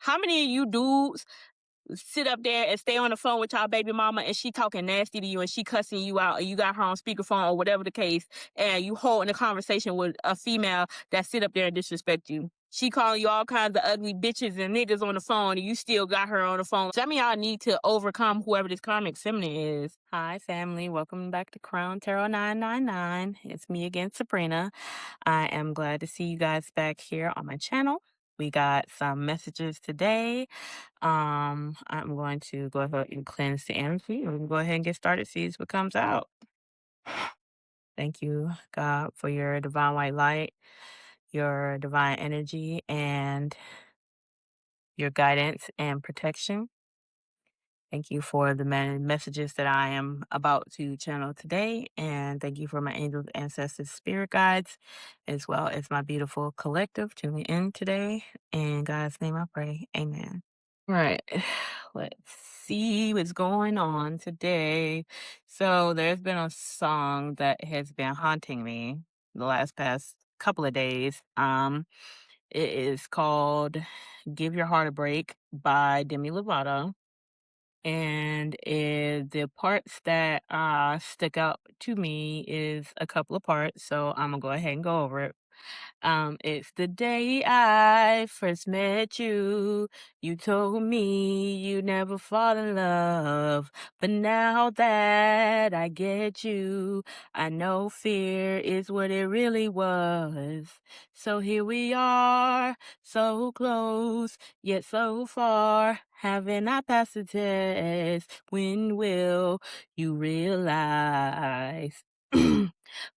How many of you dudes sit up there and stay on the phone with y'all baby mama and she talking nasty to you and she cussing you out and you got her on speakerphone or whatever the case, and you holding a conversation with a female that sit up there and disrespect you? She calling you all kinds of ugly bitches and niggas on the phone and you still got her on the phone. Some of y'all need to overcome whoever this karmic feminine is. Hi family, welcome back to Crown Tarot 999. It's me again, Sabrina. I am glad to see you guys back here on my channel. We got some messages today. I'm going to go ahead and cleanse the energy. We can go ahead and get started, see what comes out. Thank you, God, for your divine white light, your divine energy, and your guidance and protection. Thank you for the many messages that I am about to channel today. And thank you for my angels, ancestors, spirit guides, as well as my beautiful collective tuning in today. In God's name I pray. Amen. Right. Let's see what's going on today. So there's been a song that has been haunting me the last past couple of days. It is called Give Your Heart a Break by Demi Lovato. And the parts that stick out to me is a couple of parts. So I'm gonna go ahead and go over it. It's the day I first met you. You told me you never fall in love. But now that I get you, I know fear is what it really was. So here we are, so close, yet so far. Haven't I passed the test? When will you realize? Baby,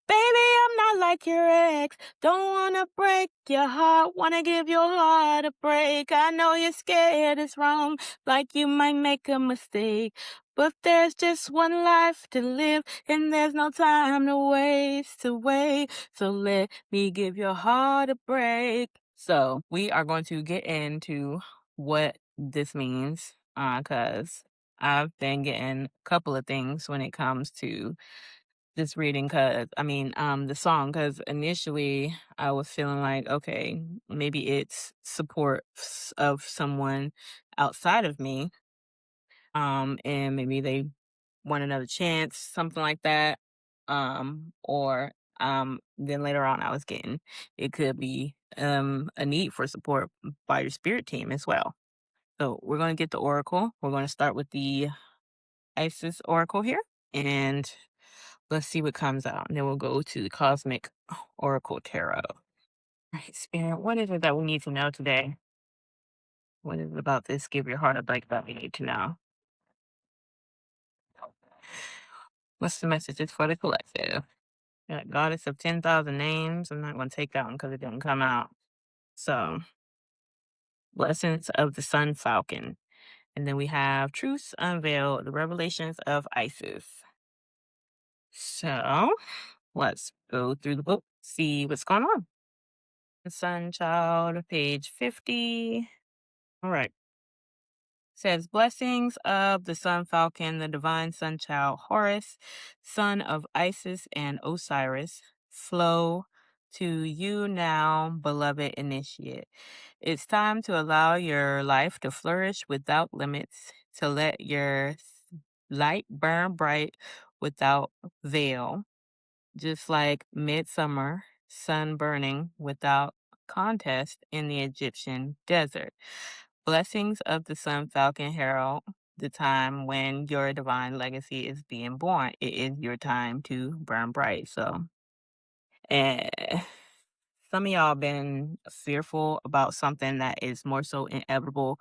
I'm not like your ex. Don't wanna break your heart, wanna give your heart a break. I know you're scared it's wrong, like you might make a mistake. But there's just one life to live, and there's no time to waste to wait. So let me give your heart a break. So we are going to get into what this means, cause I've been getting a couple of things when it comes to this reading, the song, cause initially I was feeling like, okay, maybe it's support of someone outside of me, and maybe they want another chance, something like that. Or then later on I was getting it could be a need for support by your spirit team as well. So we're gonna get the oracle. We're gonna start with the Isis oracle here, and let's see what comes out. And then we'll go to the Cosmic Oracle Tarot. Right, Spirit, what is it that we need to know today? What is it about this? Give your heart a break that we need to know. What's the messages for the collective? Goddess of 10,000 names. I'm not going to take that one because it didn't come out. So, Lessons of the Sun Falcon. And then we have Truths Unveiled, the Revelations of Isis. So, let's go through the book, see what's going on. The Sun Child, page 50. All right. Says blessings of the Sun Falcon, the divine sun child Horus, son of Isis and Osiris, flow to you now, beloved initiate. It's time to allow your life to flourish without limits, to let your light burn bright without veil, just like midsummer sun burning without contest in the Egyptian desert. Blessings of the Sun Falcon Herald, the time when your divine legacy is being born. It is your time to burn bright. So, eh, some of y'all been fearful about something that is more so inevitable,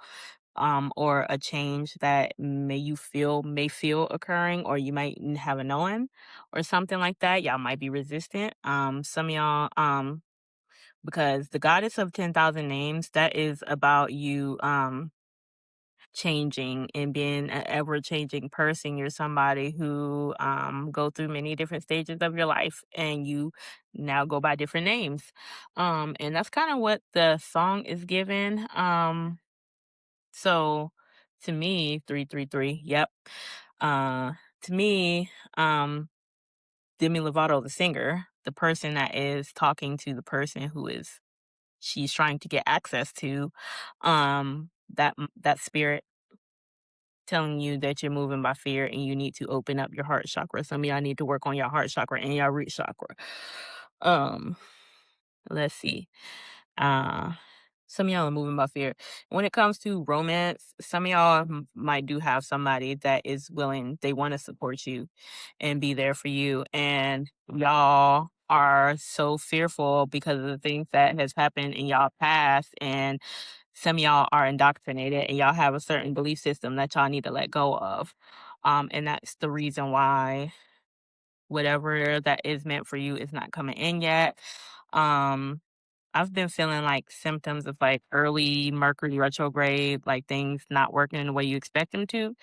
or a change that may feel occurring, or you might have a knowing, or something like that. Y'all might be resistant. Some of y'all, because the goddess of 10,000 names, that is about you, changing and being an ever changing person. You're somebody who go through many different stages of your life and you now go by different names. And that's kind of what the song is given. So to me, 333, yep. To me, Demi Lovato, the singer, the person that is talking to the person who is she's trying to get access to, that spirit telling you that you're moving by fear and you need to open up your heart chakra. Some of y'all need to work on your heart chakra and your root chakra. Um, let's see. Uh, some of y'all are moving by fear. When it comes to romance, some of y'all might do have somebody that is willing, they want to support you and be there for you. And y'all are so fearful because of the things that has happened in y'all past. And some of y'all are indoctrinated and y'all have a certain belief system that y'all need to let go of. And that's the reason why whatever that is meant for you is not coming in yet. Um, I've been feeling like symptoms of like early Mercury retrograde, like things not working the way you expect them to,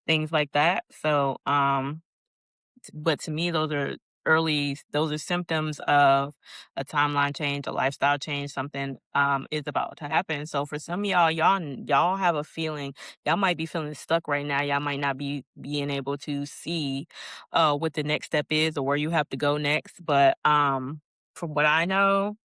things like that. So, but to me, those are symptoms of a timeline change, a lifestyle change, something is about to happen. So for some of y'all have a feeling, y'all might be feeling stuck right now. Y'all might not be being able to see what the next step is or where you have to go next. But from what I know,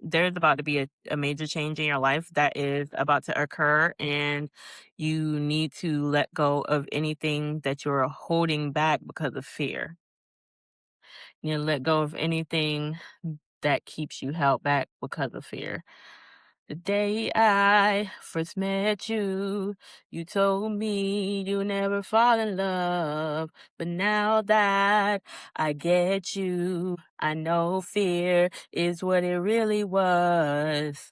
there's about to be a major change in your life that is about to occur, and you need to let go of anything that you're holding back because of fear. You know, let go of anything that keeps you held back because of fear. The day I first met you, you told me you never fall in love. But now that I get you, I know fear is what it really was.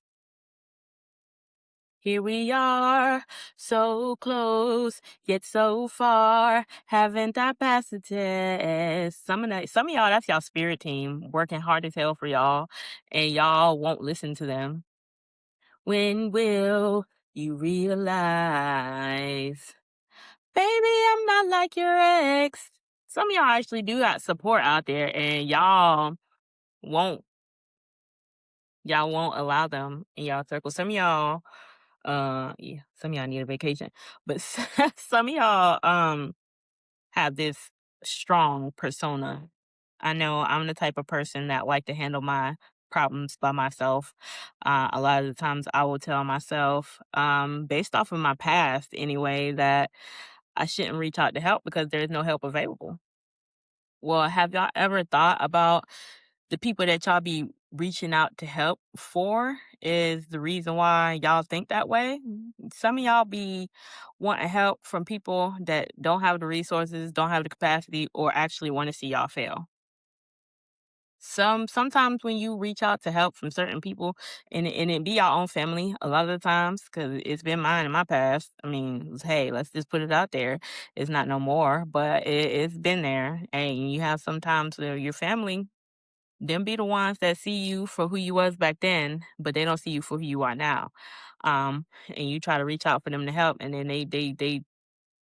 Here we are, so close, yet so far. Haven't I passed the test? Some of y'all, that's y'all spirit team working hard as hell for y'all, and y'all won't listen to them. When will you realize, baby, I'm not like your ex? Some of y'all actually do got support out there, and won't y'all won't allow them in y'all circle. Some of y'all yeah, some of y'all need a vacation, but some of y'all have this strong persona. I know I'm the type of person that like to handle my problems by myself. A lot of the times I will tell myself, based off of my past anyway, that I shouldn't reach out to help because there's no help available. Well, have y'all ever thought about the people that y'all be reaching out to help for is the reason why y'all think that way? Some of y'all be wanting help from people that don't have the resources, don't have the capacity, or actually want to see y'all fail. Sometimes when you reach out to help from certain people, and it be your own family a lot of the times, because it's been mine in my past. I mean, hey, let's just put it out there. It's not no more, but it's been there. And you have sometimes where your family, them be the ones that see you for who you was back then, but they don't see you for who you are now. And you try to reach out for them to help, and then they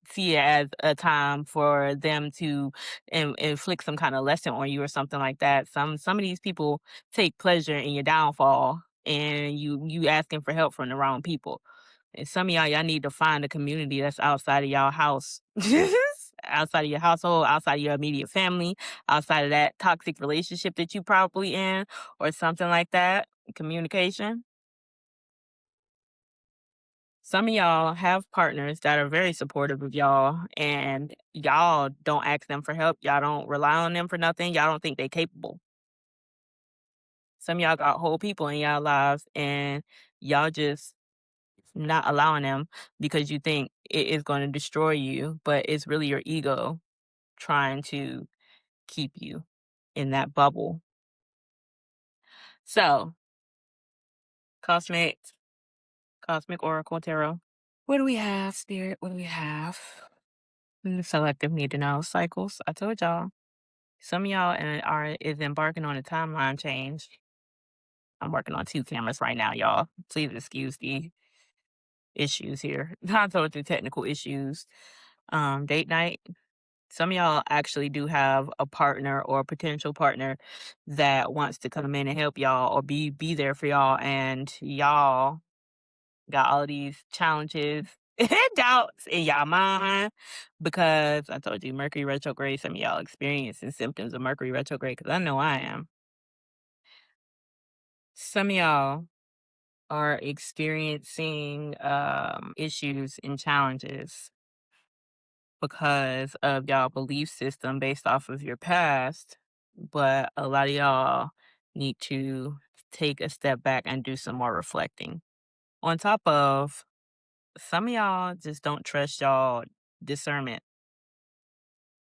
see it as a time for them to inflict some kind of lesson on you or something like that. Some of these people take pleasure in your downfall, and you asking for help from the wrong people. And some of y'all need to find a community that's outside of y'all house. Outside of your household, outside of your immediate family, outside of that toxic relationship that you probably in, or something like that. Communication. Some of y'all have partners that are very supportive of y'all, and y'all don't ask them for help. Y'all don't rely on them for nothing. Y'all don't think they capable. Some of y'all got whole people in y'all lives, and y'all just not allowing them because you think it is going to destroy you, but it's really your ego trying to keep you in that bubble. So, cosmic, cosmic oracle tarot. What do we have, spirit? What do we have? Selective need to know cycles. I told y'all. Some of y'all are is embarking on a timeline change. I'm working on two cameras right now, y'all. Please excuse the issues here. I told you technical issues. Date night. Some of y'all actually do have a partner or a potential partner that wants to come in and help y'all or be there for y'all, and y'all got all these challenges and doubts in y'all mind because I told you Mercury retrograde. Some of y'all experiencing symptoms of Mercury retrograde because I know I am. Some of y'all are experiencing issues and challenges because of y'all belief system based off of your past, but a lot of y'all need to take a step back and do some more reflecting. On top of, some of y'all just don't trust y'all discernment.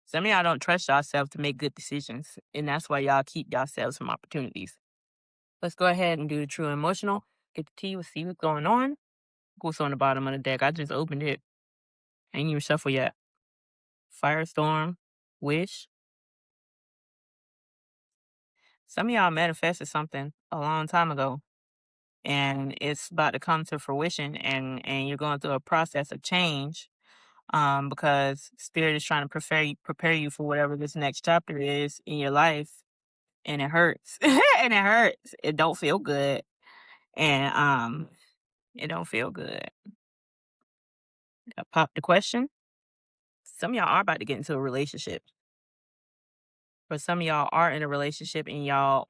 Some of y'all don't trust yourself to make good decisions, and that's why y'all keep yourselves from opportunities. Let's go ahead and do the true emotional. Get the tea. We'll see what's going on. What's on the bottom of the deck? I just opened it. Ain't even shuffle yet. Firestorm, wish. Some of y'all manifested something a long time ago, and it's about to come to fruition, and you're going through a process of change. Because spirit is trying to prepare you for whatever this next chapter is in your life, and it hurts, and it hurts. It don't feel good, and it don't feel good. I popped the question. Some of y'all are about to get into a relationship. But some of y'all are in a relationship and I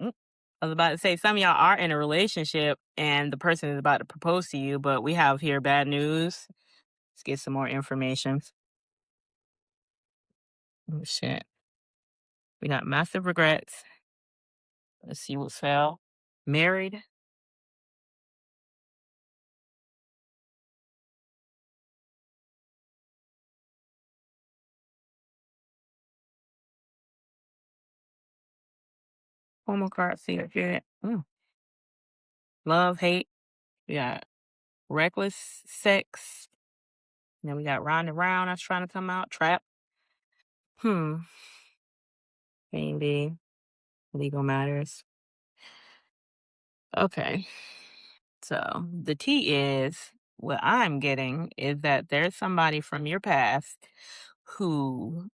was about to say some of y'all are in a relationship and the person is about to propose to you, but we have here bad news. Let's get some more information. Oh shit. We got massive regrets. Let's see what's fell. Married. One more card. See if you're love, hate. We got reckless sex. Then we got round and round. That's trying to come out. Trap. Hmm. Maybe legal matters. Okay. So the tea is what I'm getting is that there's somebody from your past who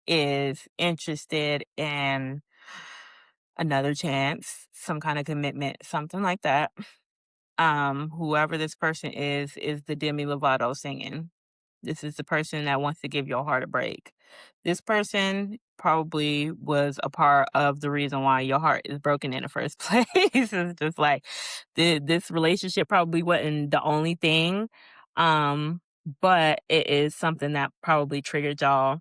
is interested in another chance, some kind of commitment, something like that. Whoever this person is the Demi Lovato singing. This is the person that wants to give your heart a break. This person probably was a part of the reason why your heart is broken in the first place. It's just like this relationship probably wasn't the only thing, but it is something that probably triggered y'all.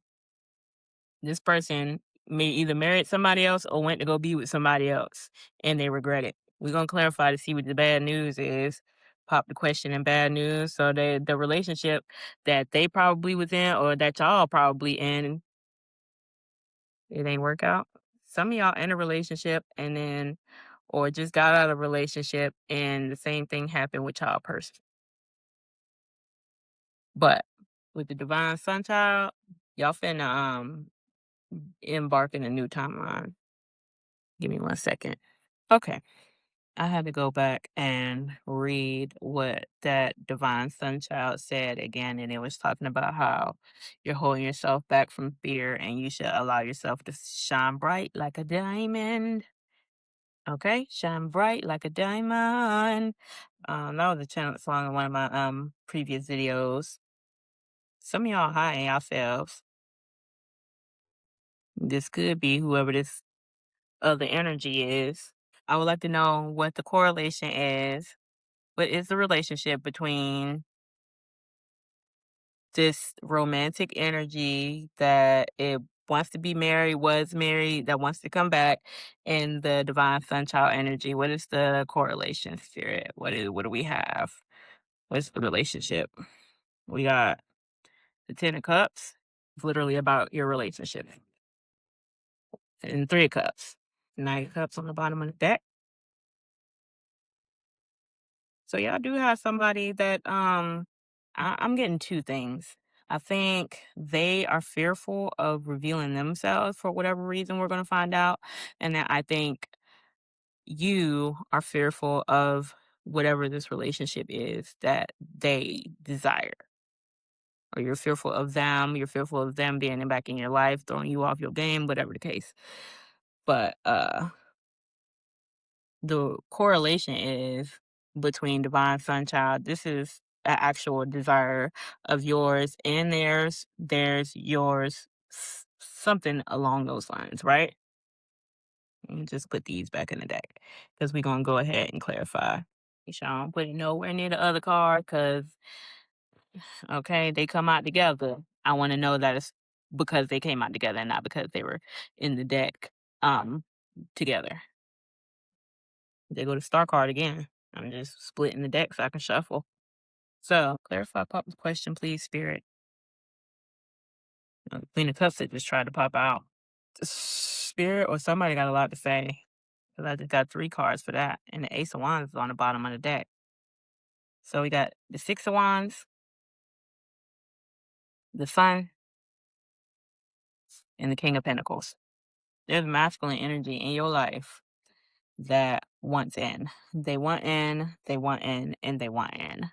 This person may either married somebody else or went to go be with somebody else, and they regret it. We're gonna clarify to see what the bad news is. Pop the question in bad news. So the relationship that they probably was in or that y'all probably in, it ain't work out. Some of y'all in a relationship and then or just got out of a relationship and the same thing happened with y'all person. But with the divine sun child, y'all finna embark in a new timeline. Give me 1 second. Okay. I had to go back and read what that divine sun child said again, and it was talking about how you're holding yourself back from fear and you should allow yourself to shine bright like a diamond. Okay, shine bright like a diamond. That was a channel song in one of my previous videos. Some of y'all high in yourselves. This could be whoever this other energy is. I would like to know what the correlation is. What is the relationship between this romantic energy that it wants to be married, was married, that wants to come back, and the divine sun child energy? What is the correlation, spirit? What do we have? What's the relationship? We got the Ten of Cups. It's literally about your relationship. And Three of Cups. Nine of Cups on the bottom of the deck. So y'all do have somebody that I'm getting two things. I think they are fearful of revealing themselves for whatever reason we're gonna find out. And that I think you are fearful of whatever this relationship is that they desire. Or you're fearful of them being back in your life, throwing you off your game, whatever the case. But the correlation is between divine sun child. This is an actual desire of yours and theirs. There's yours, something along those lines, right? Let me just put these back in the deck because we're gonna go ahead and clarify. You sure don't put it nowhere near the other card, cause okay, they come out together. I want to know that it's because they came out together and not because they were in the deck um together. They go to star card again. I'm just splitting the deck so I can shuffle. So clarify Papa's question, please, Spirit. Queen of Cups that just tried to pop out. Spirit or somebody got a lot to say. Because I just got 3 cards for that. And the Ace of Wands is on the bottom of the deck. So we got the 6 of Wands, the Sun, and the King of Pentacles. There's masculine energy in your life that wants in. They want in, they want in, and they want in.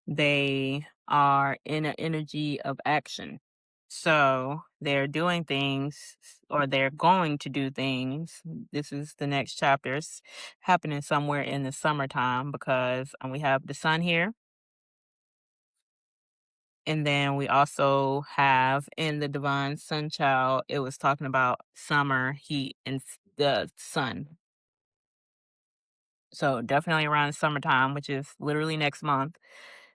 They are in an energy of action. So they're doing things or they're going to do things. This is the next chapters happening somewhere in the summertime because we have the sun here. And then we also have in the Divine Sun Child, it was talking about summer, heat, and the sun. So definitely around the summertime, which is literally next month,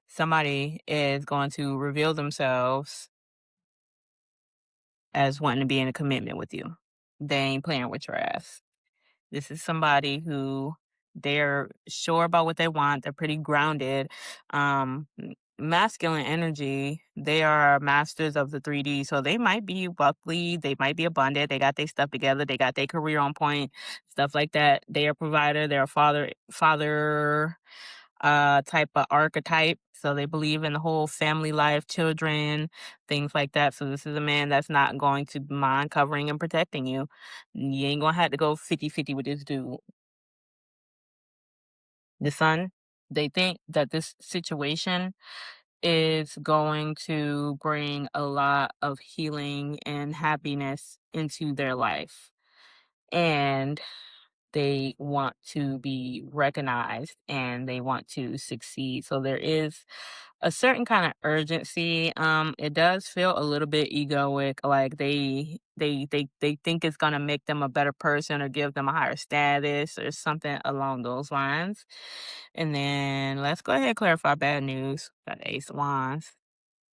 somebody is going to reveal themselves as wanting to be in a commitment with you. They ain't playing with your ass. This is somebody who they're sure about what they want. They're pretty grounded. Masculine energy, they are masters of the 3D. So they might be wealthy, they might be abundant, they got their stuff together, they got their career on point, stuff like that. They are a provider, they're a father type of archetype. So they believe in the whole family life, children, things like that. So this is a man that's not going to mind covering and protecting you. You ain't gonna have to go 50-50 with this dude. The Sun, they think that this situation is going to bring a lot of healing and happiness into their life. And they want to be recognized and they want to succeed. So there is a certain kind of urgency. It does feel a little bit egoic, like they think it's gonna make them a better person or give them a higher status or something along those lines. And then let's go ahead and clarify bad news. Got Ace of Wands.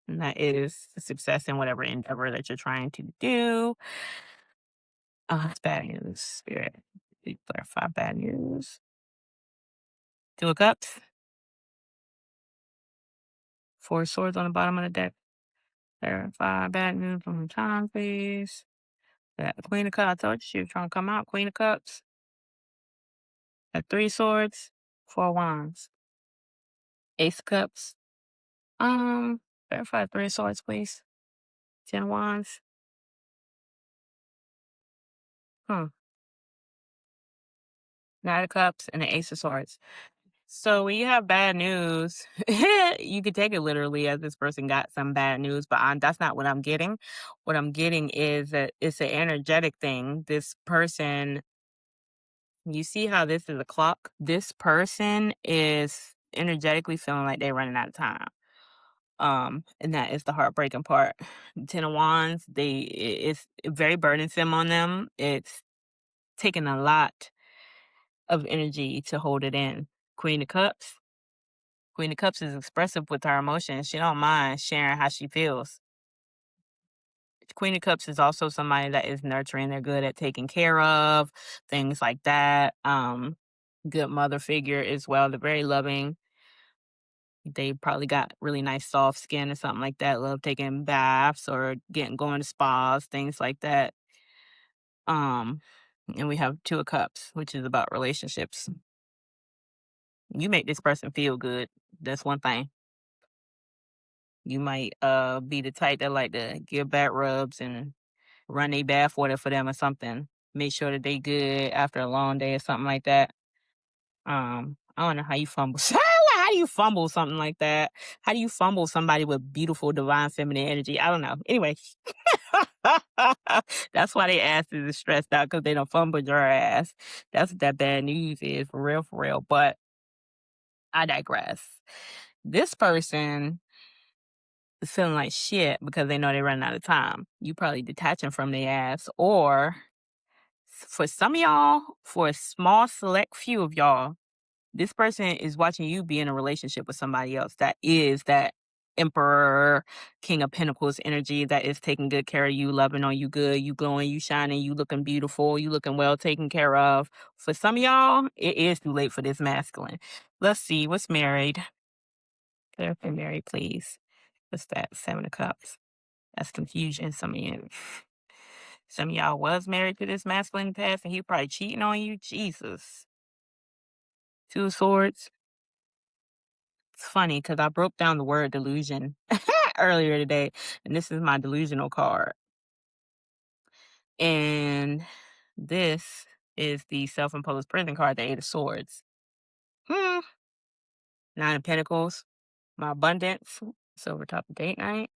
And that is success in whatever endeavor that you're trying to do. It's bad news, Spirit. Clarify bad news. 2 of Cups. 4 of Swords on the bottom of the deck. Clarify bad news from the time, please. That Queen of Cups. I told you she was trying to come out. Queen of Cups. That 3 Swords. 4 Wands. Ace of Cups. Clarify 3 Swords, please. 10 of Wands. Hmm. 9 of Cups and the Ace of Swords. So when you have bad news, you could take it literally as this person got some bad news, but that's not what I'm getting. What I'm getting is that it's an energetic thing. This person, you see how this is a clock? This person is energetically feeling like they're running out of time. And that is the heartbreaking part. 10 of Wands, it's very burdensome on them. It's taking a lot of energy to hold it in. Queen of Cups. Queen of Cups is expressive with her emotions. She don't mind sharing how she feels. Queen of Cups is also somebody that is nurturing. They're good at taking care of things like that. Good mother figure as well. They're very loving. They probably got really nice soft skin or something like that. Love taking baths or going to spas, things like that. And we have 2 of Cups, which is about relationships. You make this person feel good. That's one thing. You might be the type that like to give back rubs and run a bath water for them or something. Make sure that they good after a long day or something like that. I don't know how you fumble. How do you fumble something like that? How do you fumble somebody with beautiful divine feminine energy? I don't know. Anyway, that's why they ass is stressed out because they don't fumble your ass. That's what that bad news is for real, for real. But I digress. This person is feeling like shit because they know they're running out of time. You probably detaching from their ass, or for some of y'all, for a small select few of y'all, This person is watching you be in a relationship with somebody else that is that Emperor, King of Pentacles energy that is taking good care of you, loving on you good, you glowing, you shining, you looking beautiful, you looking well taken care of. For some of y'all, it is too late for this masculine. Let's see what's married. Clarify married, please. What's that? 7 of Cups. That's confusion. Some of y'all was married to this masculine past and he probably cheating on you. Jesus. 2 of Swords. It's funny because I broke down the word delusion earlier today, and this is my delusional card. And this is the self-imposed prison card, the 8 of Swords. 9 of Pentacles, my abundance, silver top of date night.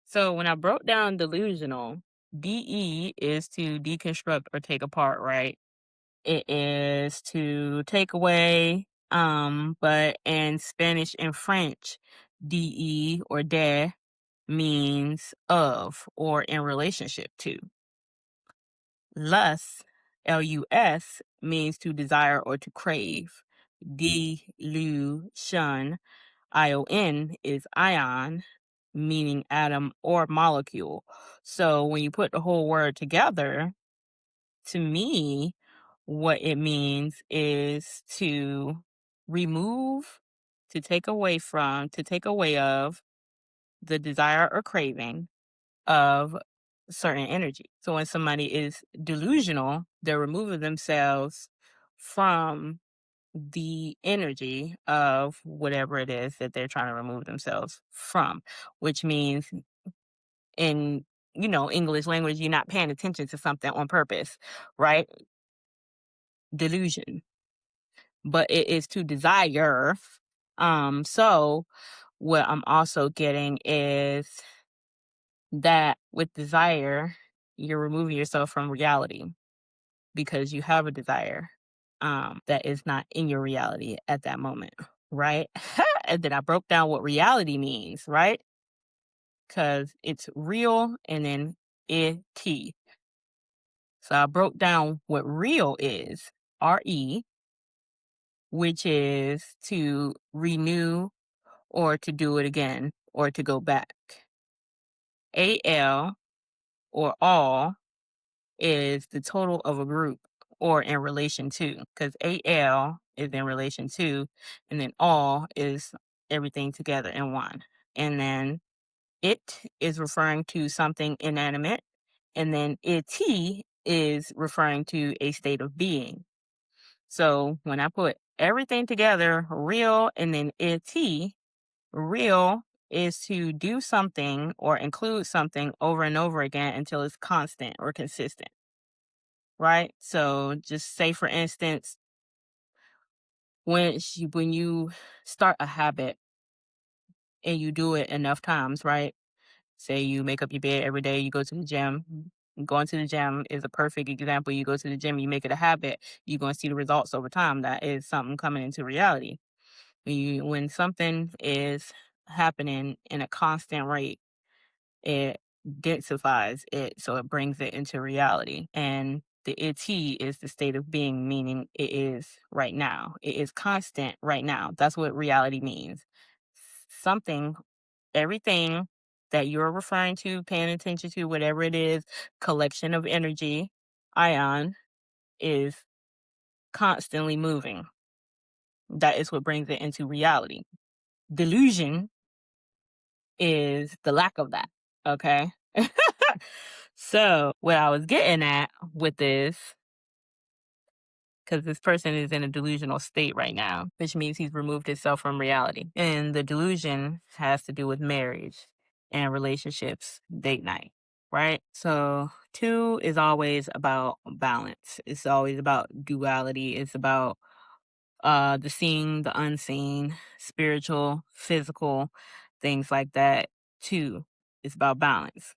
So when I broke down delusional, DE is to deconstruct or take apart, right? It is to take away, but in Spanish and French, DE or de means of or in relationship to. Lust, LUS, means to desire or to crave. Delusion, ION, is ion, meaning atom or molecule. So when you put the whole word together, to me, what it means is to remove, to take away from, to take away of the desire or craving of certain energy. So when somebody is delusional, they're removing themselves from the energy of whatever it is that they're trying to remove themselves from, which means in English language, you're not paying attention to something on purpose, right? Delusion. But it is to desire. So what I'm also getting is that with desire, you're removing yourself from reality because you have a desire that is not in your reality at that moment, right? And then I broke down what reality means, right? Because it's real and then it. So I broke down what real is, RE, which is to renew or to do it again or to go back. AL or all is the total of a group or in relation to, because AL is in relation to, and then all is everything together in one. And then it is referring to something inanimate, and then it is referring to a state of being. So when I put everything together, real and then it, real is to do something or include something over and over again until it's constant or consistent, right? So just say, for instance, when you start a habit and you do it enough times, right? Say you make up your bed every day, you go to the gym. Going to the gym is a perfect example. You go to the gym, you make it a habit, you're going to see the results over time. That is something coming into reality. When something is happening in a constant rate, it densifies it, so it brings it into reality. And the it is the state of being, meaning it is right now. It is constant right now. That's what reality means. Something, everything that you're referring to, paying attention to, whatever it is, collection of energy, ion, is constantly moving. That is what brings it into reality. Delusion is the lack of that. Okay. So what I was getting at with this, because this person is in a delusional state right now, which means he's removed himself from reality. And the delusion has to do with marriage and relationships, date night, right? So 2 is always about balance. It's always about duality. It's about the seen, the unseen, spiritual, physical, things like that. 2 is about balance.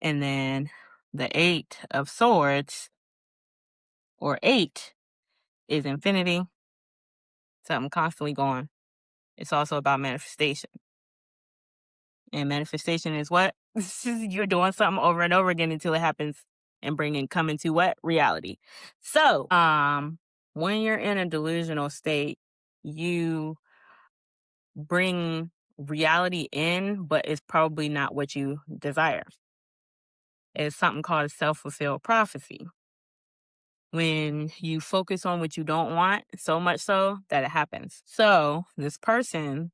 And then the 8 of Swords, or 8, is infinity, something constantly going. It's also about manifestation. And manifestation is what? You're doing something over and over again until it happens and come into what? Reality. So, When you're in a delusional state, you bring reality in, but it's probably not what you desire. It's something called a self fulfilled prophecy. When you focus on what you don't want, so much so that it happens. So, this person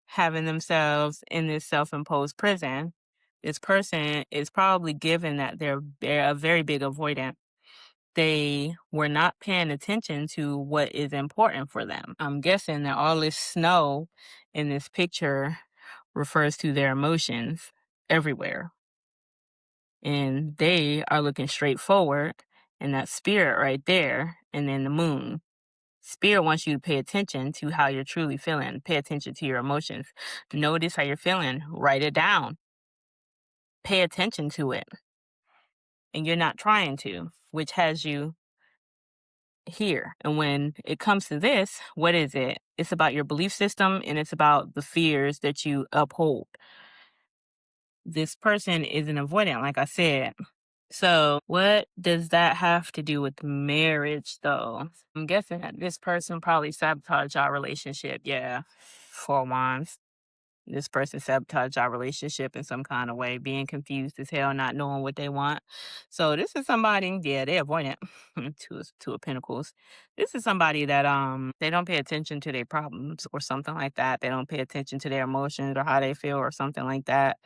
having themselves in this self imposed prison, this person is probably given that they're a very big avoidant. They were not paying attention to what is important for them. I'm guessing that all this snow in this picture refers to their emotions everywhere. And they are looking straight forward, and that spirit right there, and then the moon. Spirit wants you to pay attention to how you're truly feeling. Pay attention to your emotions. Notice how you're feeling. Write it down. Pay attention to it. And you're not trying to, which has you here. And when it comes to this, what is it? It's about your belief system and it's about the fears that you uphold. This person is an avoidant, like I said. So, what does that have to do with marriage, though? I'm guessing that this person probably sabotaged our relationship. Yeah, for once. This person sabotaged our relationship in some kind of way, being confused as hell, not knowing what they want. So this is somebody, yeah, they avoidant. Two of Pentacles. This is somebody that they don't pay attention to their problems or something like that. They don't pay attention to their emotions or how they feel or something like that.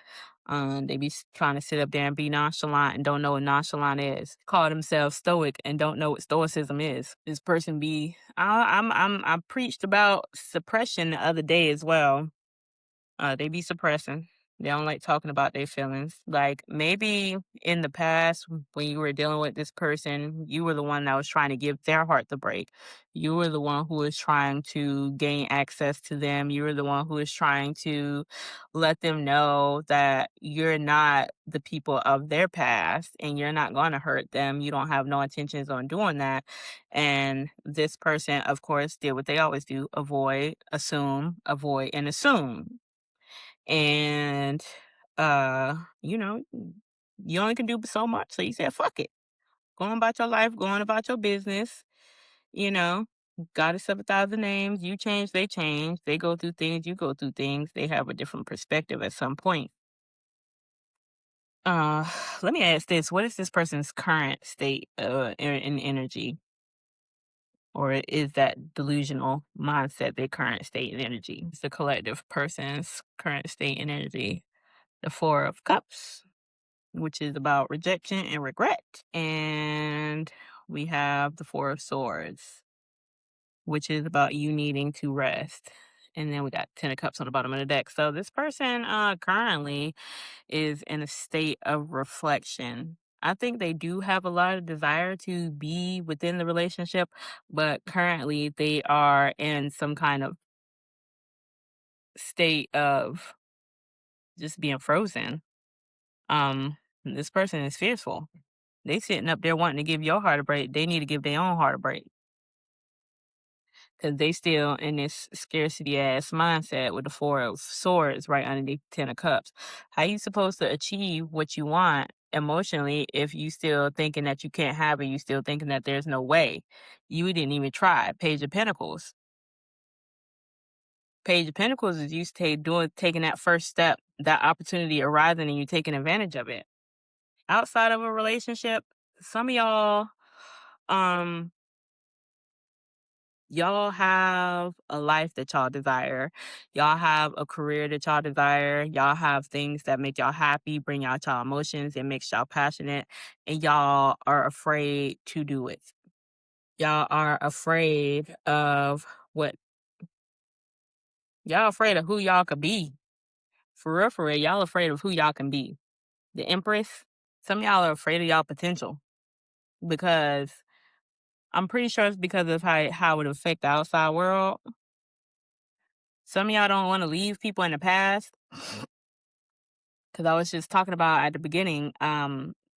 They be trying to sit up there and be nonchalant and don't know what nonchalant is. Call themselves stoic and don't know what stoicism is. This person be I preached about suppression the other day as well. They be suppressing. They don't like talking about their feelings. Like maybe in the past, when you were dealing with this person, you were the one that was trying to give their heart the break. You were the one who was trying to gain access to them. You were the one who was trying to let them know that you're not the people of their past and you're not going to hurt them. You don't have no intentions on doing that. And this person, of course, did what they always do: avoid, and assume. And you know, you only can do so much. So you said, fuck it. Going about your life, going about your business, you know. God is 7,000 names. You change, they change. They go through things, you go through things. They have a different perspective at some point. Uh Let me ask this. What is this person's current state in energy? Or is that delusional mindset their current state and energy? It's the collective person's current state and energy. The Four of Cups, which is about rejection and regret. And we have the Four of Swords, which is about you needing to rest. And then we got Ten of Cups on the bottom of the deck. So this person currently is in a state of reflection. I think they do have a lot of desire to be within the relationship, but currently they are in some kind of state of just being frozen. This person is fearful. They sitting up there wanting to give your heart a break. They need to give their own heart a break because they still in this scarcity ass mindset with the Four of Swords right underneath the Ten of Cups. How you supposed to achieve what you want emotionally if you still thinking that you can't have it? You still thinking that there's no way. You didn't even try. Page of Pentacles. Page of Pentacles is you taking that first step, that opportunity arising, and you taking advantage of it. Outside of a relationship, some of um y'all have a life that y'all desire. Y'all have a career that y'all desire. Y'all have things that make y'all happy, bring out y'all emotions, and makes y'all passionate, and y'all are afraid to do it. Y'all are afraid of what y'all afraid of who y'all could be. For real, y'all afraid of who y'all can be. The Empress, some of y'all are afraid of y'all potential because I'm pretty sure it's because of how it affect the outside world. Some of y'all don't want to leave people in the past because I was just talking about at the beginning,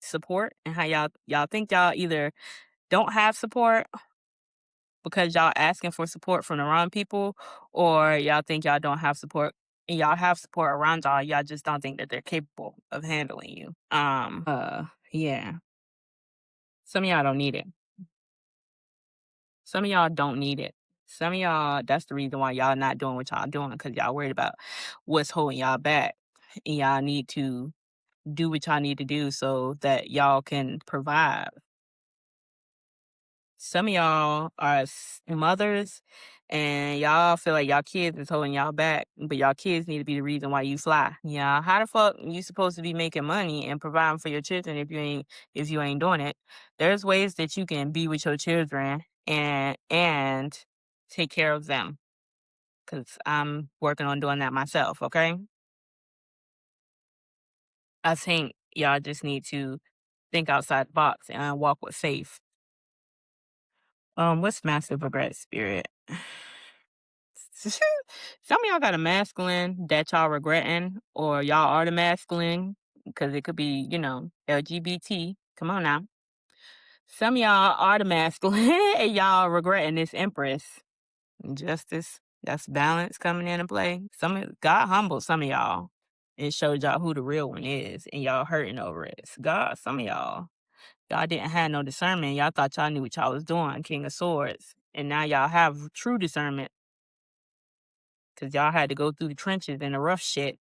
support and how y'all think y'all either don't have support because y'all asking for support from the wrong people, or y'all think y'all don't have support and y'all have support around y'all. Y'all just don't think that they're capable of handling you. Yeah. Some of y'all don't need it. Some of y'all don't need it. Some of y'all, that's the reason why y'all not doing what y'all doing, because y'all worried about what's holding y'all back. And y'all need to do what y'all need to do so that y'all can provide. Some of y'all are mothers and y'all feel like y'all kids is holding y'all back, but y'all kids need to be the reason why you fly. Yeah, how the fuck you supposed to be making money and providing for your children if you ain't doing it? There's ways that you can be with your children and take care of them. Cause I'm working on doing that myself. Okay, I think y'all just need to think outside the box and walk with faith. What's massive regret spirit? Some of y'all got a masculine that y'all regretting, or y'all are the masculine, because it could be, LGBT. Come on now. Some of y'all are the masculine and y'all regretting this empress. Justice. That's balance coming into play. God humbled some of y'all and showed y'all who the real one is, and y'all hurting over it. God, some of y'all didn't have no discernment. Y'all thought y'all knew what y'all was doing, King of Swords. And now y'all have true discernment because y'all had to go through the trenches and the rough shit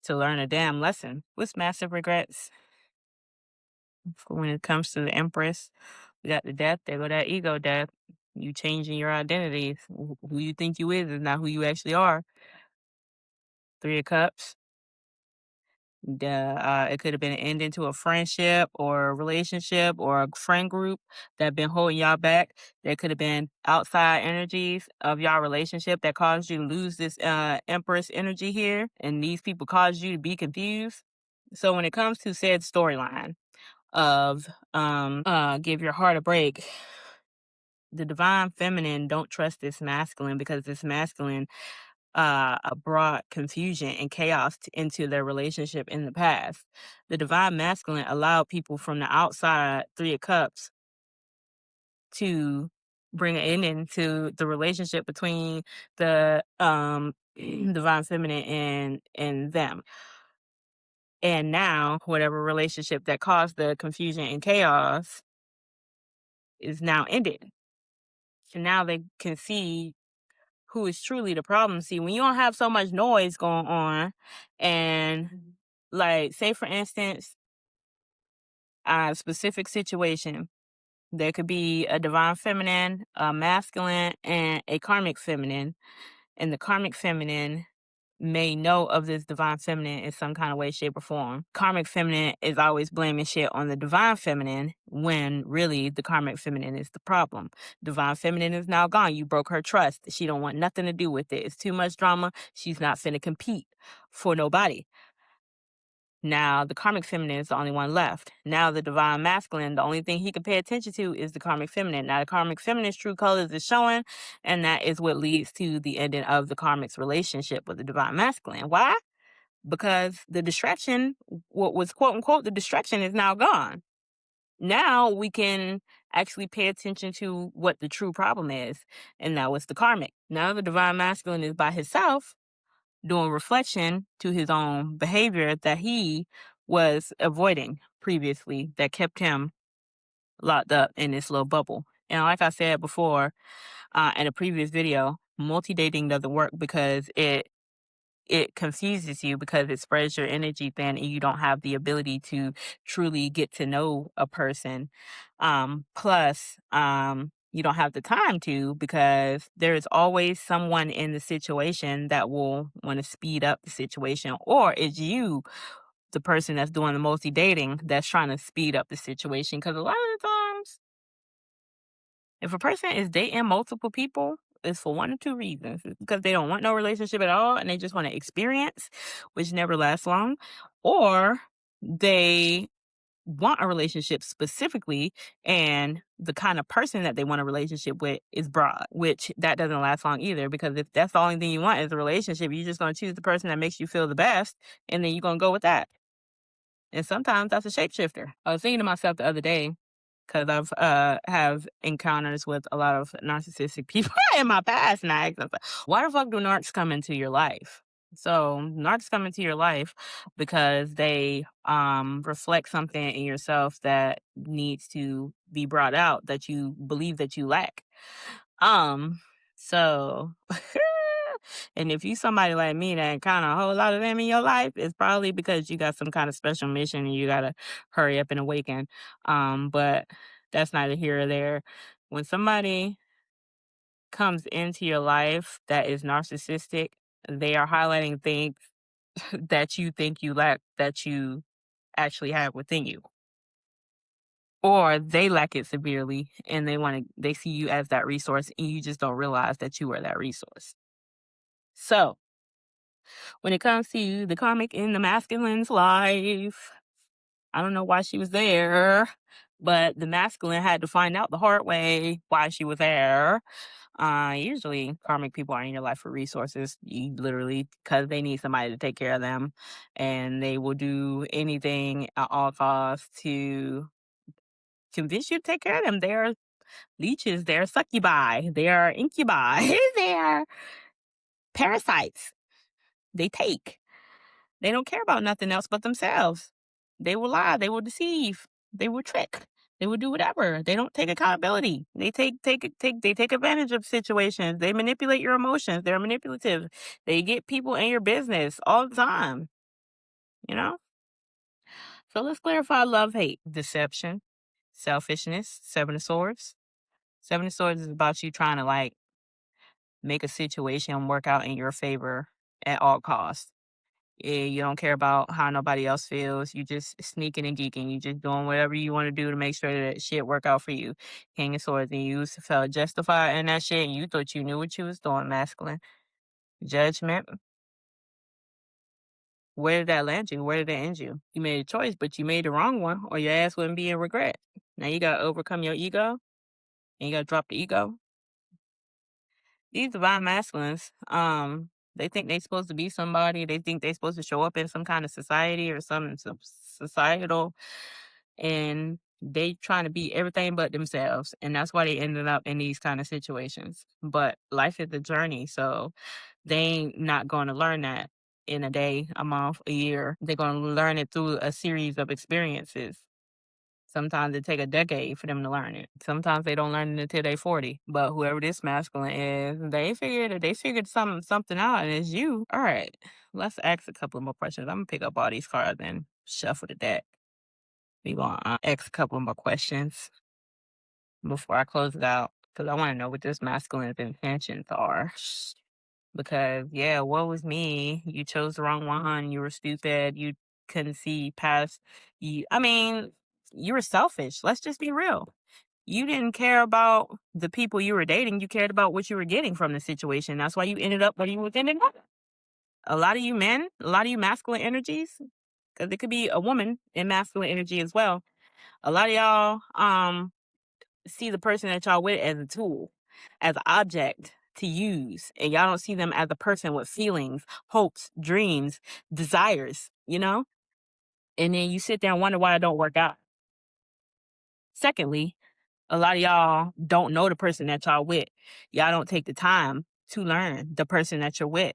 to learn a damn lesson. What's massive regrets? When it comes to the Empress, we got the death. There go that ego death. You changing your identity. Who you think you is not who you actually are. Three of Cups. It could have been an ending to a friendship or a relationship or a friend group that been holding y'all back. There could have been outside energies of y'all relationship that caused you to lose this Empress energy here, and these people caused you to be confused. So when it comes to said storyline of give your heart a break, the divine feminine don't trust this masculine because this masculine brought confusion and chaos into their relationship in the past. The divine masculine allowed people from the outside, Three of Cups, to bring an ending to the relationship between the divine feminine and them. And now, whatever relationship that caused the confusion and chaos is now ended. So now they can see who is truly the problem. See, when you don't have so much noise going on, and like, say for instance, a specific situation, there could be a divine feminine, a masculine, and a karmic feminine, and the karmic feminine may know of this divine feminine in some kind of way, shape, or form. Karmic feminine is always blaming shit on the divine feminine when really the karmic feminine is the problem. Divine feminine is now gone. You broke her trust. She don't want nothing to do with it. It's too much drama. She's not finna compete for nobody. Now the karmic feminine is the only one left. Now the divine masculine, the only thing he can pay attention to is the karmic feminine. Now the karmic feminine's true colors is showing, and that is what leads to the ending of the karmic's relationship with the divine masculine. Why? Because the distraction, what was quote unquote the distraction, is now gone. Now we can actually pay attention to what the true problem is, and that was the karmic. Now the divine masculine is by himself, doing reflection to his own behavior that he was avoiding previously, that kept him locked up in this little bubble. And like I said before, in a previous video, multi-dating doesn't work because it confuses you, because it spreads your energy thin and you don't have the ability to truly get to know a person. Plus, you don't have the time to, because there is always someone in the situation that will want to speed up the situation, or it's you, the person that's doing the multi-dating, that's trying to speed up the situation. Because a lot of the times, if a person is dating multiple people, it's for one or two reasons. It's because they don't want no relationship at all and they just want to experience, which never lasts long, or they want a relationship specifically, and the kind of person that they want a relationship with is broad, which that doesn't last long either, because if that's the only thing you want is a relationship, you're just going to choose the person that makes you feel the best, and then you're going to go with that. And sometimes that's a shapeshifter. I was thinking to myself the other day, because I've have encounters with a lot of narcissistic people in my past, and I asked myself, why the fuck do narcs come into your life? So narcs come into your life because they reflect something in yourself that needs to be brought out that you believe that you lack. Um so and if you somebody like me that kind of a whole lot of them in your life, it's probably because you got some kind of special mission and you gotta hurry up and awaken. But that's neither here or there. When somebody comes into your life that is narcissistic, they are highlighting things that you think you lack that you actually have within you. Or they lack it severely and they see you as that resource and you just don't realize that you are that resource. So when it comes to the karmic in the masculine's life, I don't know why she was there, but the masculine had to find out the hard way why she was there. Usually karmic people are in your life for resources. You literally because they need somebody to take care of them, and they will do anything at all costs to convince you to take care of them. They're leeches, they're succubi, they're incubi, they're parasites. They take. They don't care about nothing else but themselves. They will lie. They will deceive. They will trick. They will do whatever. They don't take accountability. They take advantage of situations. They manipulate your emotions. They're manipulative. They get people in your business all the time. You know? So let's clarify love, hate, deception, selfishness, seven of swords. Seven of swords is about you trying to like make a situation work out in your favor at all costs. Yeah, you don't care about how nobody else feels. You just sneaking and geeking. You just doing whatever you want to do to make sure that shit work out for you. King of Swords, and you felt justified in that shit. And you thought you knew what you was doing, masculine. Judgment. Where did that land you? Where did it end you? You made a choice, but you made the wrong one, or your ass wouldn't be in regret. Now you gotta overcome your ego, and you gotta drop the ego. These divine masculines, they think they're supposed to be somebody. They think they're supposed to show up in some kind of society or some societal, and they trying to be everything but themselves. And that's why they ended up in these kind of situations. But life is a journey, so they ain't not going to learn that in a day, a month, a year. They're going to learn it through a series of experiences. Sometimes it take a decade for them to learn it. Sometimes they don't learn it until they 40. But whoever this masculine is, they figured something out, and it's you. All right, let's ask a couple more questions. I'm gonna pick up all these cards and shuffle the deck. We gonna ask a couple more questions before I close it out because I want to know what this masculine's intentions are. Because yeah, what was me? You chose the wrong one. You were stupid. You couldn't see past you. I mean, you were selfish. Let's just be real. You didn't care about the people you were dating. You cared about what you were getting from the situation. That's why you ended up where you ended up. A lot of you men, a lot of you masculine energies, because it could be a woman in masculine energy as well. A lot of y'all see the person that y'all with as a tool, as an object to use, and y'all don't see them as a person with feelings, hopes, dreams, desires, you know? And then you sit there and wonder why it don't work out. Secondly, a lot of y'all don't know the person that y'all with. Y'all don't take the time to learn the person that you're with.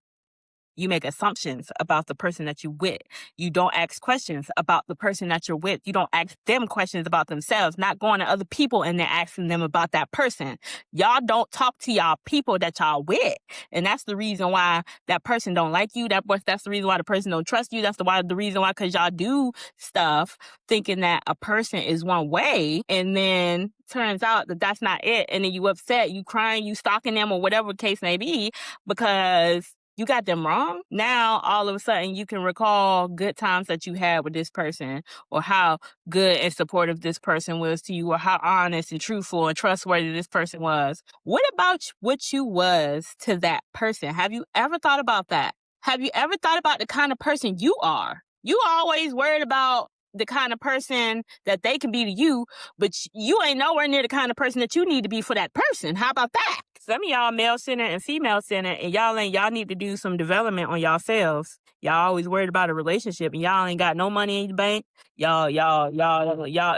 You make assumptions about the person that you with. You don't ask questions about the person that you're with. You don't ask them questions about themselves, not going to other people and then asking them about that person. Y'all don't talk to y'all people that y'all with. And that's the reason why that person don't like you. That's the reason why the person don't trust you. That's the reason why, because y'all do stuff thinking that a person is one way, and then turns out that that's not it. And then you upset, you crying, you stalking them, or whatever the case may be, because you got them wrong. Now, all of a sudden, you can recall good times that you had with this person, or how good and supportive this person was to you, or how honest and truthful and trustworthy this person was. What about what you was to that person? Have you ever thought about that? Have you ever thought about the kind of person you are? You always worried about the kind of person that they can be to you, but you ain't nowhere near the kind of person that you need to be for that person. How about that? Some of y'all male-centered and female-centered, and y'all need to do some development on yourselves. Y'all always worried about a relationship, and y'all ain't got no money in the bank. Y'all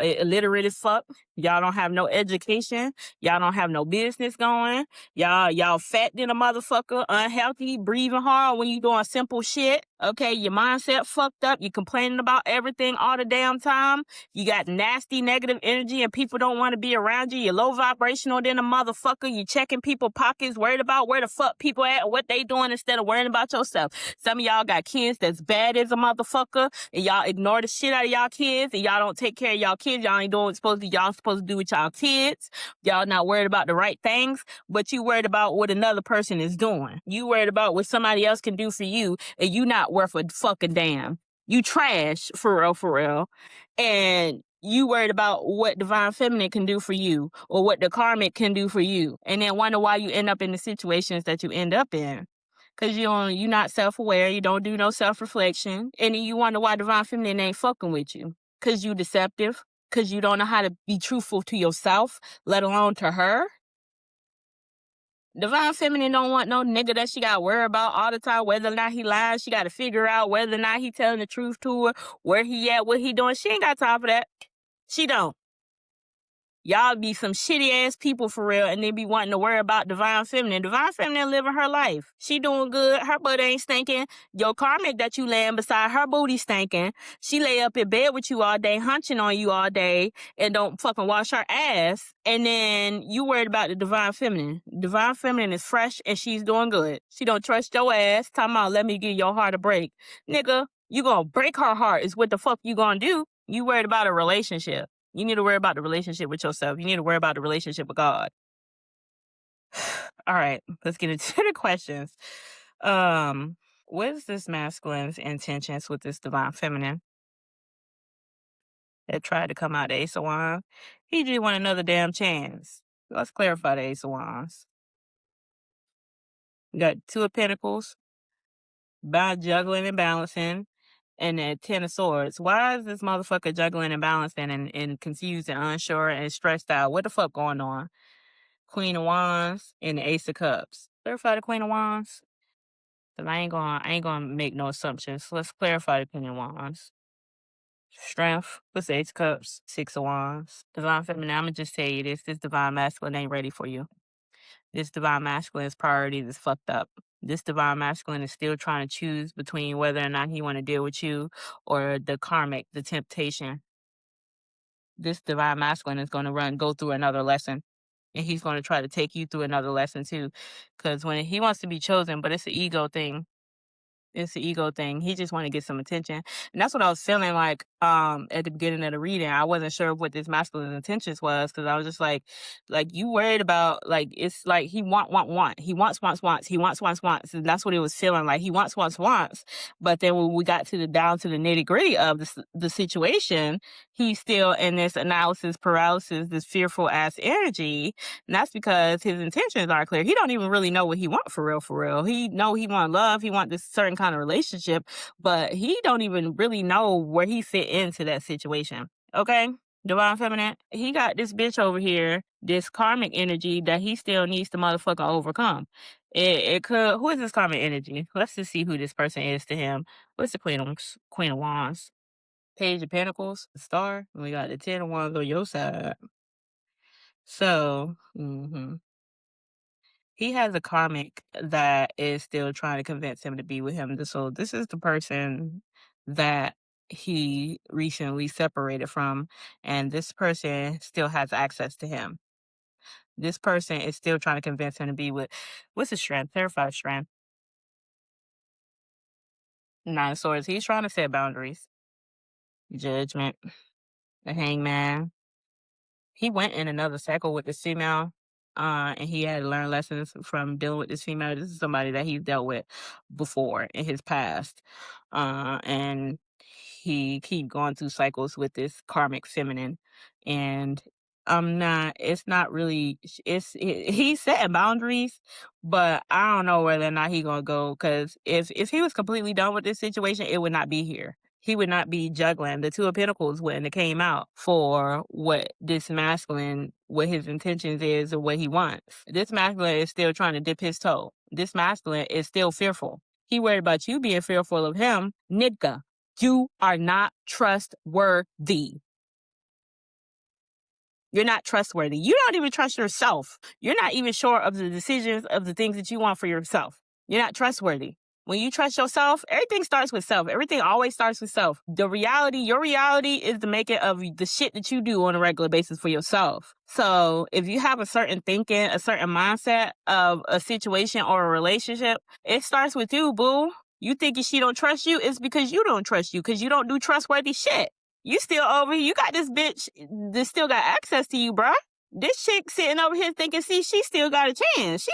illiterate as fuck. Y'all don't have no education. Y'all don't have no business going. Y'all fat than a motherfucker, unhealthy, breathing hard when you doing simple shit. Okay, your mindset fucked up. You complaining about everything all the damn time. You got nasty negative energy and people don't want to be around you. You're low vibrational than a motherfucker. You checking people pockets, worried about where the fuck people at and what they doing instead of worrying about yourself. Some of y'all got kids that's bad as a motherfucker and y'all ignore the shit out of y'all kids and y'all don't take care of y'all kids. Y'all ain't doing what's supposed to do. Y'all supposed to do with y'all kids. Y'all not worried about the right things, but you worried about what another person is doing. You worried about what somebody else can do for you and you not worth a fucking damn. You trash, for real. And you worried about what divine feminine can do for you or what the karmic can do for you. And then wonder why you end up in the situations that you end up in. Because you're not self-aware. You don't do no self-reflection. And then you wonder why divine feminine ain't fucking with you. Because you deceptive. Because you don't know how to be truthful to yourself, let alone to her. Divine feminine don't want no nigga that she got to worry about all the time, whether or not he lies. She got to figure out whether or not he telling the truth to her, where he at, what he doing. She ain't got time for that. She don't. Y'all be some shitty ass people for real and then be wanting to worry about divine feminine. Divine feminine living her life. She doing good. Her butt ain't stinking. Your karmic that you laying beside her booty stinking. She lay up in bed with you all day, hunching on you all day and don't fucking wash her ass. And then you worried about the divine feminine. Divine feminine is fresh and she's doing good. She don't trust your ass. Talking about let me give your heart a break. Nigga, you gonna break her heart is what the fuck you gonna do. You worried about a relationship. You need to worry about the relationship with yourself. You need to worry about the relationship with God. All right, let's get into the questions. What is this masculine's intentions with this divine feminine that tried to come out the Ace of Wands? He just want another damn chance. Let's clarify the Ace of Wands. We got Two of Pentacles, by juggling and balancing, and then Ten of Swords. Why is this motherfucker juggling and balancing and confused and unsure and stressed out? What the fuck going on? Queen of Wands and the Ace of Cups. Clarify the Queen of Wands. Cause I ain't gonna make no assumptions. Let's clarify the Queen of Wands. Strength. What's the Ace of Cups? Six of Wands. Divine feminine. I'm gonna just tell you this. This divine masculine ain't ready for you. This divine masculine's priorities is fucked up. This divine masculine is still trying to choose between whether or not he want to deal with you or the karmic, the temptation. This divine masculine is going to go through another lesson. And he's going to try to take you through another lesson too. Because when he wants to be chosen, but it's an ego thing. It's an ego thing. He just want to get some attention. And that's what I was feeling like at the beginning of the reading. I wasn't sure what this masculine intentions was because I was just like you worried about, like, it's like he want. He wants. He wants. And that's what it was feeling like. He wants. But then when we got down to the nitty gritty of the situation, he's still in this analysis paralysis, this fearful ass energy. And that's because his intentions aren't clear. He don't even really know what he want for real. He want love. He want this certain kind of relationship, but he don't even really know where he fit into that situation. Okay? Divine feminine, he got this bitch over here, this karmic energy that he still needs to motherfucking overcome. It could, who is this karmic energy? Let's just see who this person is to him. What's the Queen of Wands? Page of Pentacles, the Star. We got the Ten of Wands on your side. So, he has a karmic that is still trying to convince him to be with him. So this is the person that he recently separated from, and this person still has access to him. This person is still trying to convince him to be with. What's his strength? Terrified strength. Nine of Swords. He's trying to set boundaries. Judgment. The Hangman. He went in another cycle with this female, and he had to learn lessons from dealing with this female. This is somebody that he's dealt with before in his past, and he keep going through cycles with this karmic feminine, and it's not really, he's setting boundaries, but I don't know whether or not he gonna go, because if he was completely done with this situation, it would not be here. He would not be juggling. The Two of Pentacles wouldn't have came out for what this masculine, what his intentions is or what he wants. This masculine is still trying to dip his toe. This masculine is still fearful. He worried about you being fearful of him. Nigga, you are not trustworthy. You're not trustworthy. You don't even trust yourself. You're not even sure of the decisions of the things that you want for yourself. You're not trustworthy. When you trust yourself, everything starts with self. Everything always starts with self. Your reality is the making of the shit that you do on a regular basis for yourself. So if you have a certain thinking, a certain mindset of a situation or a relationship, it starts with you, boo. You thinking she don't trust you, it's because you don't trust you, because you don't do trustworthy shit. You still over here. You got this bitch that still got access to you, bruh. This chick sitting over here thinking, see, she still got a chance. She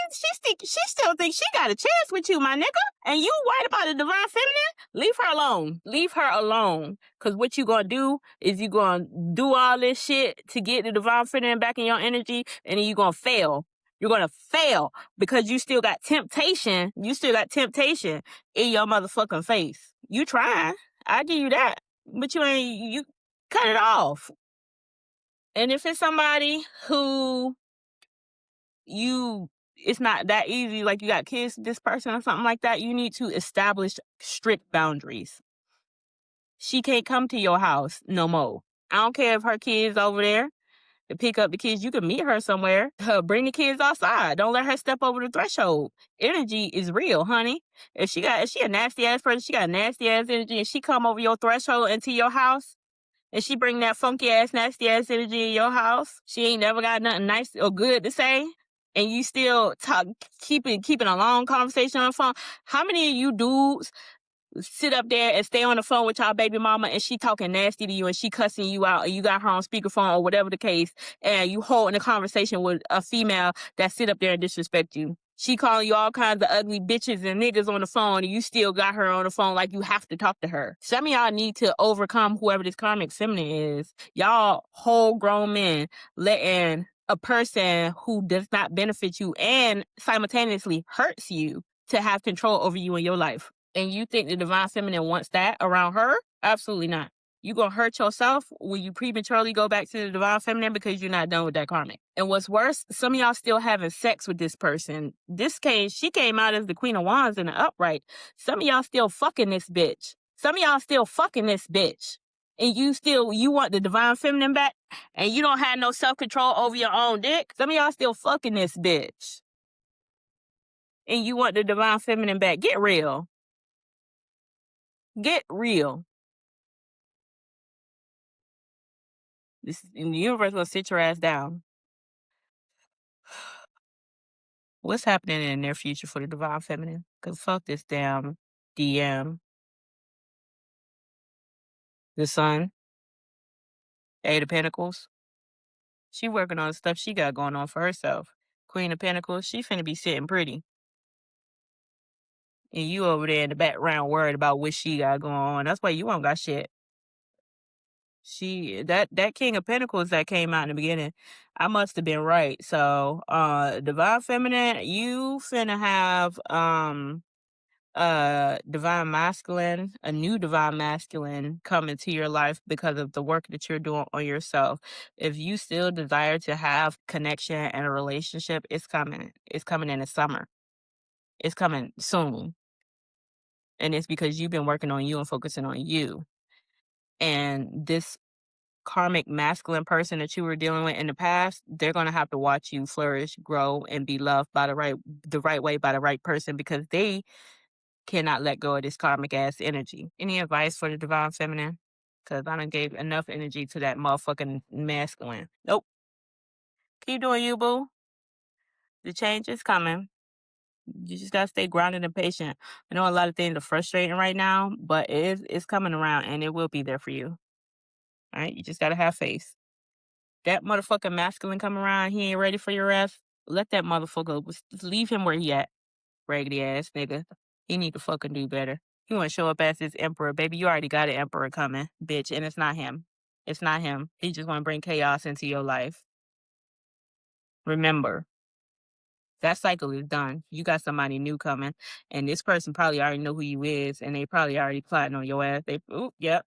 still thinks she got a chance with you, my nigga. And you worried about the divine feminine? Leave her alone. Leave her alone. Because what you gonna do is you gonna do all this shit to get the divine feminine back in your energy, and then you gonna fail. You're gonna fail because you still got temptation. You still got temptation in your motherfucking face. You trying. I give you that. But you cut it off. And if it's somebody who it's not that easy, like you got kids with this person or something like that, you need to establish strict boundaries. She can't come to your house no more. I don't care if her kids over there to pick up the kids. You can meet her somewhere. Bring the kids outside. Don't let her step over the threshold. Energy is real, honey. If she a nasty ass person, she got nasty ass energy, and she come over your threshold into your house, and she bring that funky ass, nasty ass energy in your house, she ain't never got nothing nice or good to say, and you still keeping a long conversation on the phone. How many of you dudes sit up there and stay on the phone with y'all baby mama, and she talking nasty to you, and she cussing you out, and you got her on speakerphone or whatever the case, and you holding a conversation with a female that sit up there and disrespect you? She calling you all kinds of ugly bitches and niggas on the phone, and you still got her on the phone like you have to talk to her. Some of y'all need to overcome whoever this karmic feminine is. Y'all whole grown men letting a person who does not benefit you and simultaneously hurts you to have control over you in your life. And you think the divine feminine wants that around her? Absolutely not. You're going to hurt yourself when you prematurely go back to the divine feminine because you're not done with that karmic. And what's worse, some of y'all still having sex with this person. She came out as the Queen of Wands in the upright. Some of y'all still fucking this bitch. And you want the divine feminine back, and you don't have no self-control over your own dick. Some of y'all still fucking this bitch, and you want the divine feminine back. Get real. Get real. The universe will sit your ass down. What's happening in the near future for the divine feminine? Because fuck this damn DM. The Sun. Eight of Pentacles. She working on the stuff she got going on for herself. Queen of Pentacles. She finna be sitting pretty. And you over there in the background worried about what she got going on. That's why you don't got shit. That King of Pentacles that came out in the beginning, I must have been right. So divine feminine, you finna have divine masculine, a new divine masculine come into your life because of the work that you're doing on yourself. If you still desire to have connection and a relationship, it's coming. It's coming in the summer. It's coming soon. And it's because you've been working on you and focusing on you. And this karmic masculine person that you were dealing with in the past, they're going to have to watch you flourish, grow, and be loved by the right way by the right person, because they cannot let go of this karmic ass energy. Any advice for the divine feminine? Because I done gave enough energy to that motherfucking masculine. Nope. Keep doing you, boo. The change is coming. You just gotta stay grounded and patient. I know a lot of things are frustrating right now, but it's coming around, and it will be there for you. All right? You just gotta have faith. That motherfucking masculine come around, he ain't ready for your ass. Let that motherfucker, just leave him where he at. Raggedy ass nigga. He need to fucking do better. He want to show up as his emperor. Baby, you already got an emperor coming, bitch, and it's not him. It's not him. He just want to bring chaos into your life. Remember, that cycle is done. You got somebody new coming, and this person probably already know who you is, and they probably already plotting on your ass. Yep.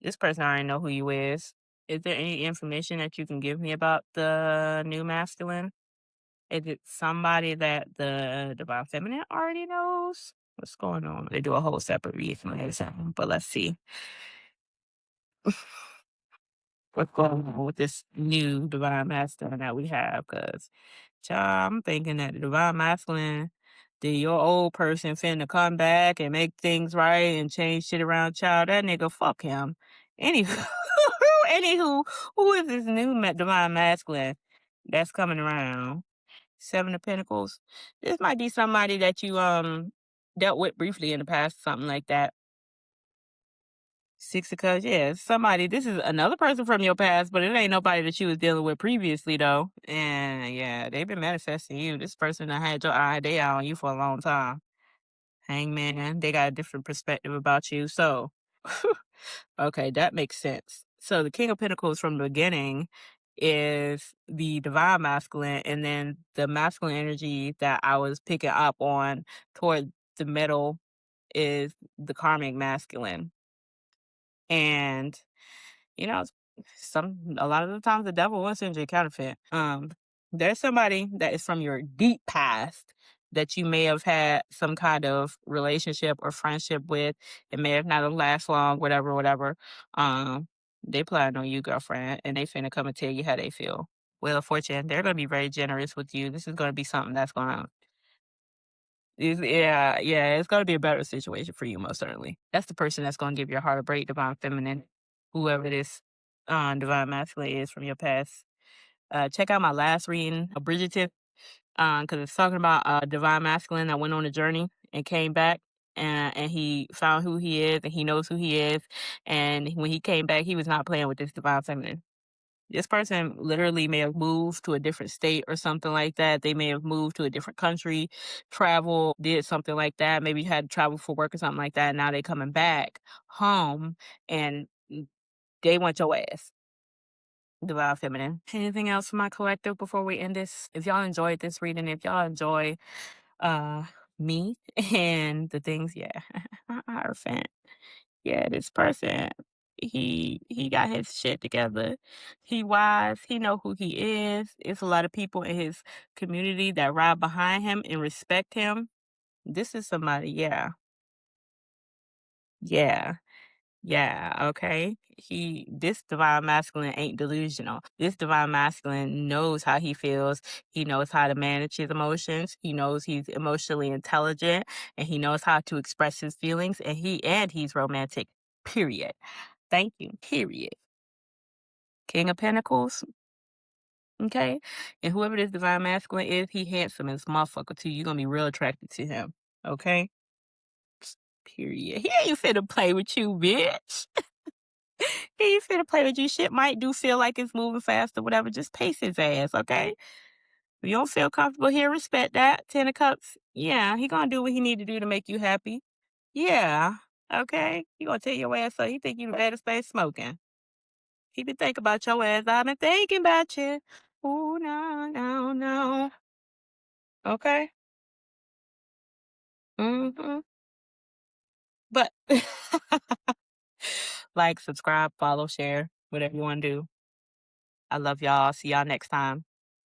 This person already know who you is. Is there any information that you can give me about the new masculine? Is it somebody that the divine feminine already knows? What's going on? They do a whole separate reading, but let's see. what's going on with this new divine masculine that we have. Cause, child, I'm thinking that the divine masculine, your old person finna come back and make things right and change shit around, child. That nigga, fuck him. Anywho, anywho, who is this new divine masculine that's coming around? Seven of Pentacles. This might be somebody that you dealt with briefly in the past, something like that. Six of Cups, yeah, somebody. This is another person from your past, but it ain't nobody that you was dealing with previously, though. And yeah, they've been manifesting you. This person that had your eye, they out on you for a long time. Hangman, they got a different perspective about you. So, okay, that makes sense. So the King of Pentacles from the beginning is the divine masculine, and then the masculine energy that I was picking up on toward the middle is the karmic masculine. And you know, a lot of the times the devil wants to send you a counterfeit. There's somebody that is from your deep past that you may have had some kind of relationship or friendship with. It may have not last long, whatever, whatever. They plan on you, girlfriend, and they finna come and tell you how they feel. Wheel of Fortune, they're gonna be very generous with you. This is gonna be something that's gonna yeah, it's gonna be a better situation for you, most certainly. That's the person that's gonna give your heart a break, divine feminine, whoever this divine masculine is from your past. Check out my last reading of Bridgerton, because it's talking about divine masculine that went on a journey and came back. And he found who he is, and he knows who he is. And when he came back, he was not playing with this divine feminine. This person literally may have moved to a different state or something like that. They may have moved to a different country, travel, did something like that. Maybe had to travel for work or something like that. And now they coming back home and they want your ass. Divine feminine. Anything else for my collective before we end this? If y'all enjoyed this reading, if y'all enjoy me and the things, yeah, Hierophant. Yeah, this person, he got his shit together. He wise. He know who he is. It's a lot of people in his community that ride behind him and respect him. This is somebody, yeah, yeah, yeah. Okay. This divine masculine ain't delusional. This divine masculine knows how he feels. He knows how to manage his emotions. He knows he's emotionally intelligent, and he knows how to express his feelings. And he's romantic. Period. Thank you. Period. King of Pentacles. Okay. And whoever this divine masculine is, he handsome as motherfucker too. You're gonna be real attracted to him. Okay? Period. He ain't finna play with you, bitch. He ain't finna play with you. Shit might do feel like it's moving fast or whatever. Just pace his ass, okay? If you don't feel comfortable here, respect that. Ten of Cups. Yeah, he gonna do what he need to do to make you happy. Yeah. Okay. He gonna tell your ass so he think you better stay smoking. He been thinking about your ass. I've been thinking about you. Oh, no, no, no. Okay. Mm-hmm. But like, subscribe, follow, share, whatever you want to do. I love y'all. See y'all next time.